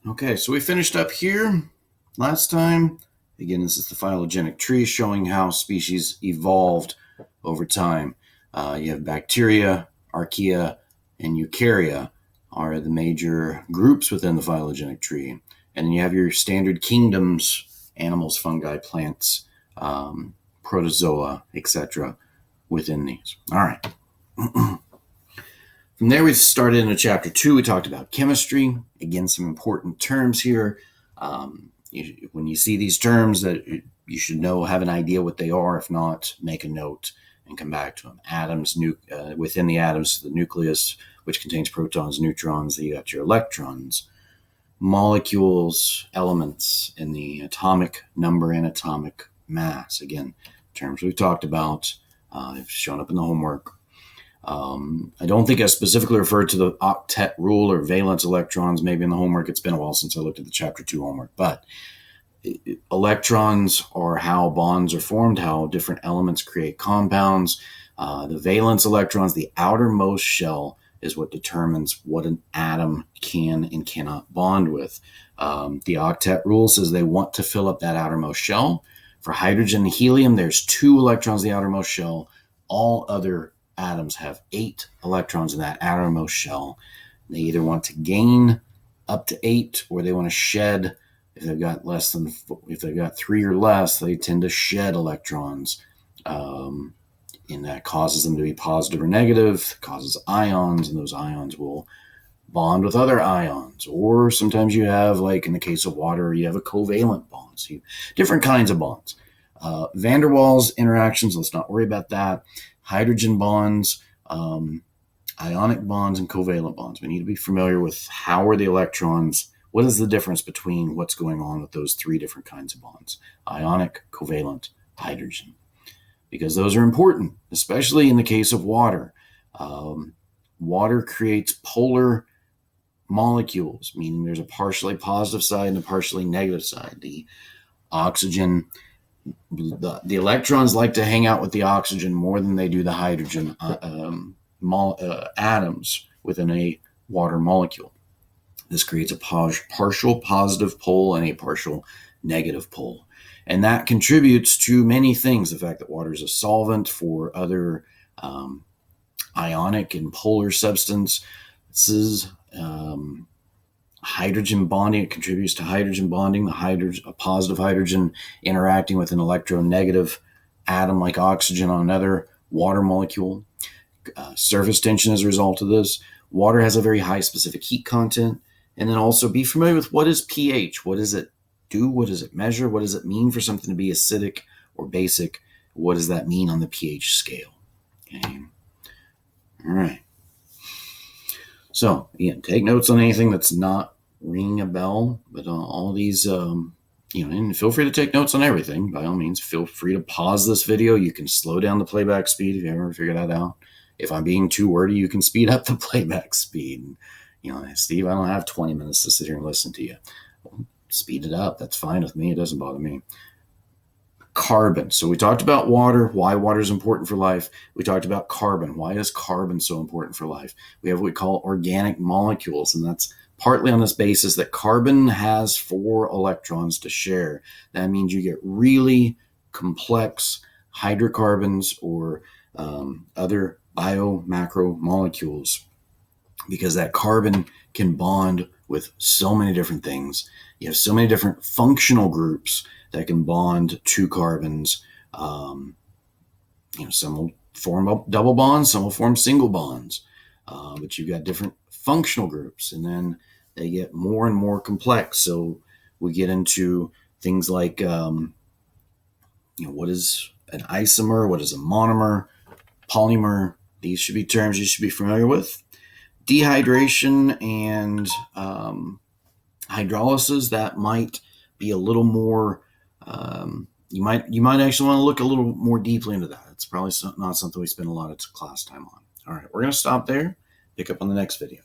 Okay, so we finished up here last time. Again, this is the phylogenetic tree showing how species evolved over time. You have bacteria, archaea, and eukarya are the major groups within the phylogenetic tree. And then you have your standard kingdoms, animals, fungi, plants, protozoa, etc. within these. All right. From there, we started into chapter 2. We talked about chemistry. Again, some important terms here. When you see these terms, that you should have an idea what they are. If not, make a note and come back to them. Atoms, within the atoms, the nucleus, which contains protons, neutrons. You got your electrons, molecules, elements, and the atomic number and atomic mass. Again, terms we've talked about. They've shown up in the homework. I don't think I specifically referred to the octet rule or valence electrons maybe in the homework. It's been a while since I looked at the chapter 2 homework, but electrons are how bonds are formed, how different elements create compounds. The valence electrons, the outermost shell, is what determines what an atom can and cannot bond with. The octet rule says they want to fill up that outermost shell. For hydrogen and helium, there's 2 electrons in the outermost shell. All other atoms have 8 electrons in that outermost shell. They either want to gain up to 8 or they want to shed. If they've got 3 or less, they tend to shed electrons. And that causes them to be positive or negative, causes ions, and those ions will bond with other ions. Or sometimes you have, like in the case of water, you have a covalent bond. So different kinds of bonds. Van der Waals interactions, let's not worry about that. Hydrogen bonds, ionic bonds, and covalent bonds. We need to be familiar with how are the electrons, what is the difference between what's going on with those 3 different kinds of bonds, ionic, covalent, hydrogen, because those are important, especially in the case of water. Water creates polar molecules, meaning there's a partially positive side and a partially negative side. The oxygen, the electrons like to hang out with the oxygen more than they do the hydrogen atoms within a water molecule. This creates a partial positive pole and a partial negative pole. And that contributes to many things. The fact that water is a solvent for other ionic and polar substances. Hydrogen bonding, it contributes to hydrogen bonding, a positive hydrogen interacting with an electronegative atom like oxygen on another water molecule. Surface tension as a result of this. Water has a very high specific heat content. And then also be familiar with what is pH. What does it do? What does it measure? What does it mean for something to be acidic or basic? What does that mean on the pH scale? Okay. All right. So, again, take notes on anything that's not ringing a bell, but all these, and feel free to take notes on everything. By all means, feel free to pause this video. You can slow down the playback speed if you ever figure that out. If I'm being too wordy, you can speed up the playback speed. Steve, I don't have 20 minutes to sit here and listen to you. Well, speed it up. That's fine with me. It doesn't bother me. Carbon. So we talked about water, why water is important for life. We talked about carbon. Why is carbon so important for life? We have what we call organic molecules, and that's partly on this basis that carbon has 4 electrons to share. That means you get really complex hydrocarbons or other biomacromolecules because that carbon can bond with so many different things. You have so many different functional groups that can bond 2 carbons. Some will form double bonds, some will form single bonds. But you've got different functional groups, and then they get more and more complex. So we get into things like, what is an isomer? What is a monomer? Polymer? These should be terms you should be familiar with. Dehydration and hydrolysis, that might be a little more, you might actually want to look a little more deeply into that. It's probably not something we spend a lot of class time on. All right, we're going to stop there, pick up on the next video.